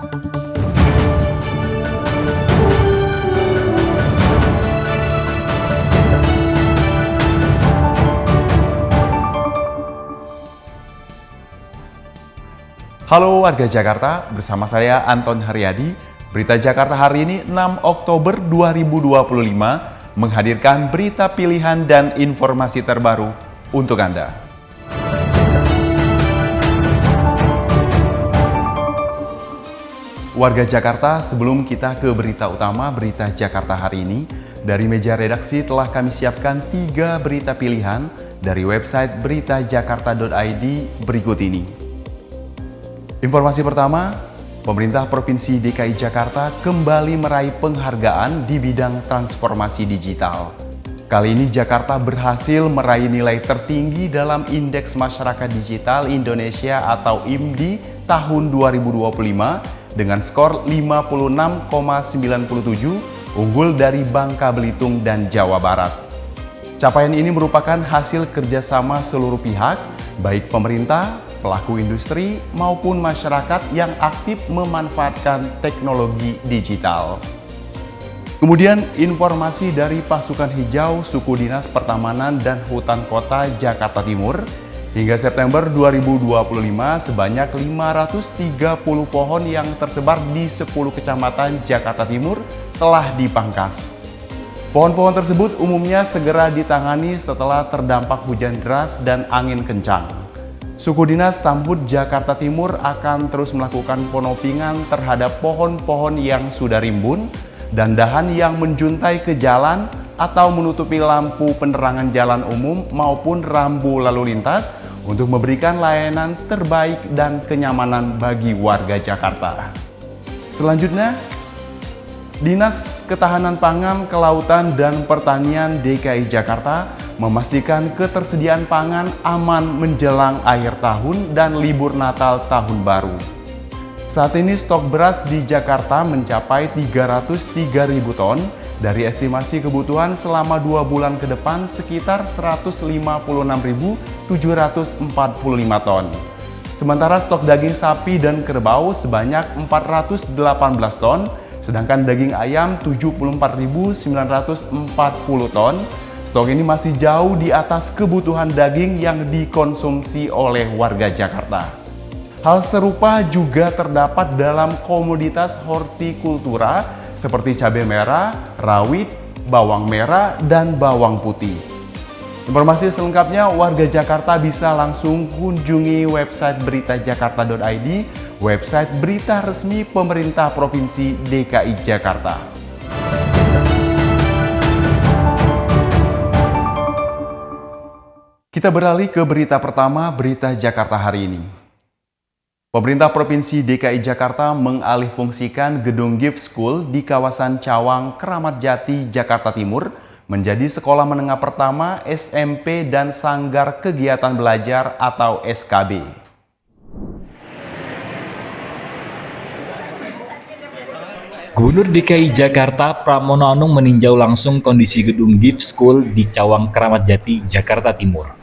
Halo warga Jakarta, bersama saya Anton Haryadi. Berita Jakarta hari ini 6 Oktober 2025 menghadirkan berita pilihan dan informasi terbaru untuk Anda. Warga Jakarta, sebelum kita ke berita utama berita Jakarta hari ini, dari meja redaksi telah kami siapkan 3 berita pilihan dari website beritajakarta.id berikut ini. Informasi pertama, pemerintah Provinsi DKI Jakarta kembali meraih penghargaan di bidang transformasi digital. Kali ini Jakarta berhasil meraih nilai tertinggi dalam Indeks Masyarakat Digital Indonesia atau IMDi tahun 2025 dengan skor 56,97, unggul dari Bangka Belitung dan Jawa Barat. Capaian ini merupakan hasil kerjasama seluruh pihak, baik pemerintah, pelaku industri, maupun masyarakat yang aktif memanfaatkan teknologi digital. Kemudian informasi dari Pasukan Hijau Suku Dinas Pertamanan dan Hutan Kota Jakarta Timur, hingga September 2025 sebanyak 530 pohon yang tersebar di 10 kecamatan Jakarta Timur telah dipangkas. Pohon-pohon tersebut umumnya segera ditangani setelah terdampak hujan deras dan angin kencang. Suku Dinas Tamhud Jakarta Timur akan terus melakukan penopingan terhadap pohon-pohon yang sudah rimbun dan dahan yang menjuntai ke jalan atau menutupi lampu penerangan jalan umum maupun rambu lalu lintas untuk memberikan layanan terbaik dan kenyamanan bagi warga Jakarta. Selanjutnya, Dinas Ketahanan Pangan, Kelautan, dan Pertanian DKI Jakarta memastikan ketersediaan pangan aman menjelang akhir tahun dan libur Natal Tahun Baru. Saat ini stok beras di Jakarta mencapai 303.000 ton, dari estimasi kebutuhan selama 2 bulan ke depan sekitar 156.745 ton. Sementara stok daging sapi dan kerbau sebanyak 418 ton, sedangkan daging ayam 74.940 ton. Stok ini masih jauh di atas kebutuhan daging yang dikonsumsi oleh warga Jakarta. Hal serupa juga terdapat dalam komoditas hortikultura seperti cabai merah, rawit, bawang merah, dan bawang putih. Informasi selengkapnya warga Jakarta bisa langsung kunjungi website beritajakarta.id, website berita resmi pemerintah Provinsi DKI Jakarta. Kita beralih ke berita pertama, berita Jakarta hari ini. Pemerintah Provinsi DKI Jakarta mengalihfungsikan gedung Gift School di kawasan Cawang, Kramat Jati, Jakarta Timur menjadi sekolah menengah pertama, SMP, dan sanggar kegiatan belajar atau SKB. Gubernur DKI Jakarta Pramono Anung meninjau langsung kondisi gedung Gift School di Cawang, Kramat Jati, Jakarta Timur.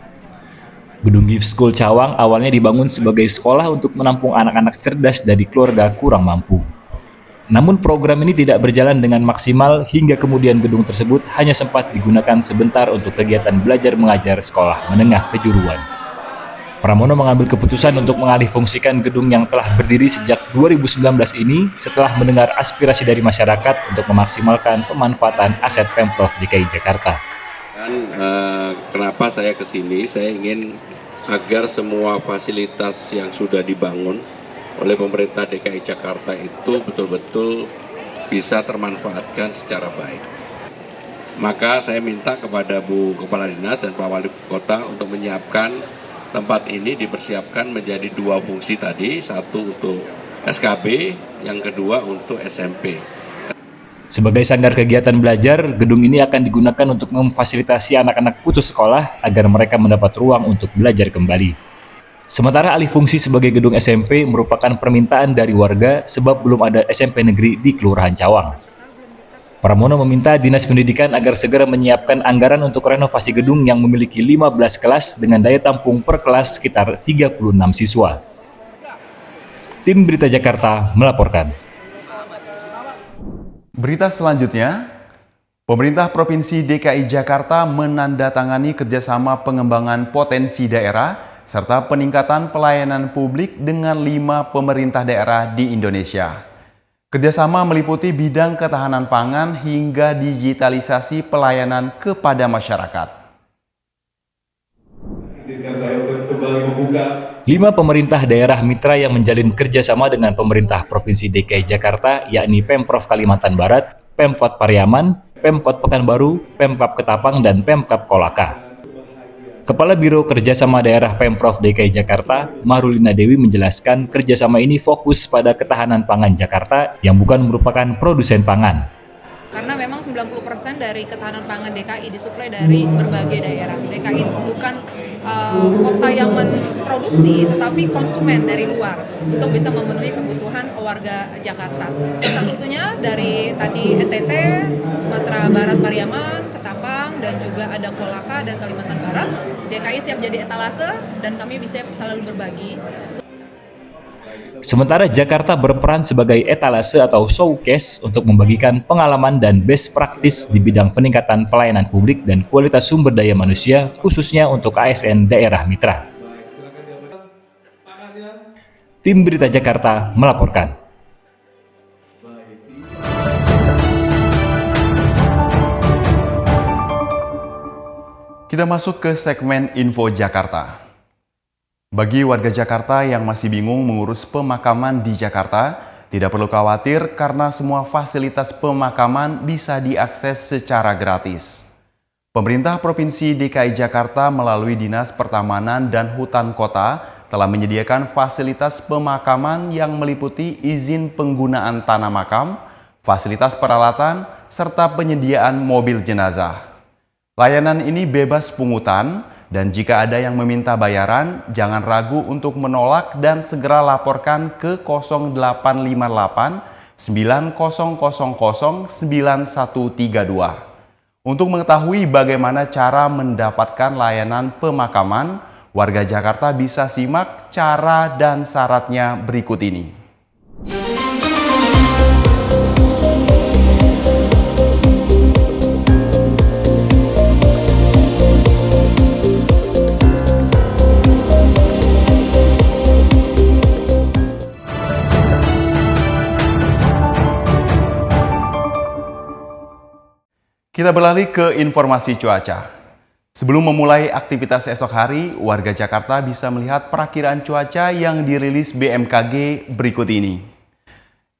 Gedung Gift School Cawang awalnya dibangun sebagai sekolah untuk menampung anak-anak cerdas dari keluarga kurang mampu. Namun program ini tidak berjalan dengan maksimal hingga kemudian gedung tersebut hanya sempat digunakan sebentar untuk kegiatan belajar mengajar sekolah menengah kejuruan. Pramono mengambil keputusan untuk mengalihfungsikan gedung yang telah berdiri sejak 2019 ini setelah mendengar aspirasi dari masyarakat untuk memaksimalkan pemanfaatan aset Pemprov DKI Jakarta. Dan kenapa saya ke sini? Saya ingin agar semua fasilitas yang sudah dibangun oleh pemerintah DKI Jakarta itu betul-betul bisa termanfaatkan secara baik. Maka saya minta kepada Bu Kepala Dinas dan Pak Wali Kota untuk menyiapkan tempat ini dipersiapkan menjadi 2 fungsi tadi, satu untuk SKB, yang kedua untuk SMP. Sebagai sanggar kegiatan belajar, gedung ini akan digunakan untuk memfasilitasi anak-anak putus sekolah agar mereka mendapat ruang untuk belajar kembali. Sementara alih fungsi sebagai gedung SMP merupakan permintaan dari warga sebab belum ada SMP negeri di Kelurahan Cawang. Pramono meminta Dinas Pendidikan agar segera menyiapkan anggaran untuk renovasi gedung yang memiliki 15 kelas dengan daya tampung per kelas sekitar 36 siswa. Tim Berita Jakarta melaporkan. Berita selanjutnya, pemerintah Provinsi DKI Jakarta menandatangani kerjasama pengembangan potensi daerah serta peningkatan pelayanan publik dengan 5 pemerintah daerah di Indonesia. Kerjasama meliputi bidang ketahanan pangan hingga digitalisasi pelayanan kepada masyarakat. Izinkan saya untuk kembali membuka 5 pemerintah daerah mitra yang menjalin kerjasama dengan pemerintah Provinsi DKI Jakarta, yakni Pemprov Kalimantan Barat, Pemkot Pariaman, Pemkot Pekanbaru, Pemkab Ketapang, dan Pemkab Kolaka. Kepala Biro Kerjasama Daerah Pemprov DKI Jakarta, Marulina Dewi menjelaskan kerjasama ini fokus pada ketahanan pangan Jakarta yang bukan merupakan produsen pangan. Karena memang 90% dari ketahanan pangan DKI disuplai dari berbagai daerah. DKI bukan kota yang memproduksi, tetapi konsumen dari luar untuk bisa memenuhi kebutuhan warga Jakarta. Salah satunya dari tadi NTT, Sumatera Barat, Pariaman, Ketapang, dan juga ada Kolaka dan Kalimantan Barat. DKI siap jadi etalase dan kami bisa selalu berbagi. Sementara Jakarta berperan sebagai etalase atau showcase untuk membagikan pengalaman dan best practice di bidang peningkatan pelayanan publik dan kualitas sumber daya manusia, khususnya untuk ASN daerah mitra. Tim Berita Jakarta melaporkan. Kita masuk ke segmen Info Jakarta. Bagi warga Jakarta yang masih bingung mengurus pemakaman di Jakarta, tidak perlu khawatir karena semua fasilitas pemakaman bisa diakses secara gratis. Pemerintah Provinsi DKI Jakarta melalui Dinas Pertamanan dan Hutan Kota telah menyediakan fasilitas pemakaman yang meliputi izin penggunaan tanah makam, fasilitas peralatan, serta penyediaan mobil jenazah. Layanan ini bebas pungutan, dan jika ada yang meminta bayaran, jangan ragu untuk menolak dan segera laporkan ke 0858 9000 9132. Untuk mengetahui bagaimana cara mendapatkan layanan pemakaman, warga Jakarta bisa simak cara dan syaratnya berikut ini. Kita beralih ke informasi cuaca. Sebelum memulai aktivitas esok hari, warga Jakarta bisa melihat perakiraan cuaca yang dirilis BMKG berikut ini.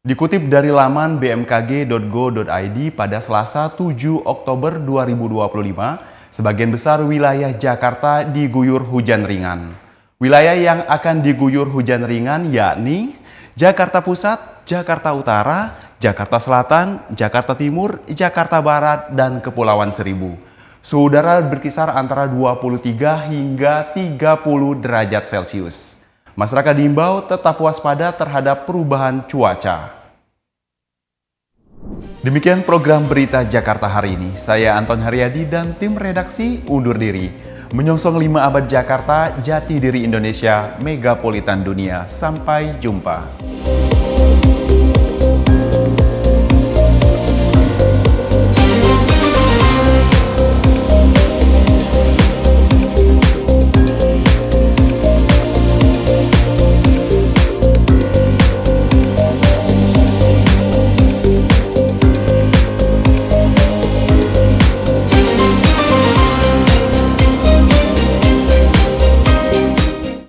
Dikutip dari laman bmkg.go.id pada Selasa 7 Oktober 2025, sebagian besar wilayah Jakarta diguyur hujan ringan. Wilayah yang akan diguyur hujan ringan yakni Jakarta Pusat, Jakarta Utara, Jakarta Selatan, Jakarta Timur, Jakarta Barat, dan Kepulauan Seribu. Suhu udara berkisar antara 23 hingga 30 derajat Celcius. Masyarakat diimbau tetap waspada terhadap perubahan cuaca. Demikian program Berita Jakarta hari ini. Saya Anton Haryadi dan tim redaksi undur diri. Menyongsong 5 abad Jakarta, jati diri Indonesia, megapolitan dunia. Sampai jumpa.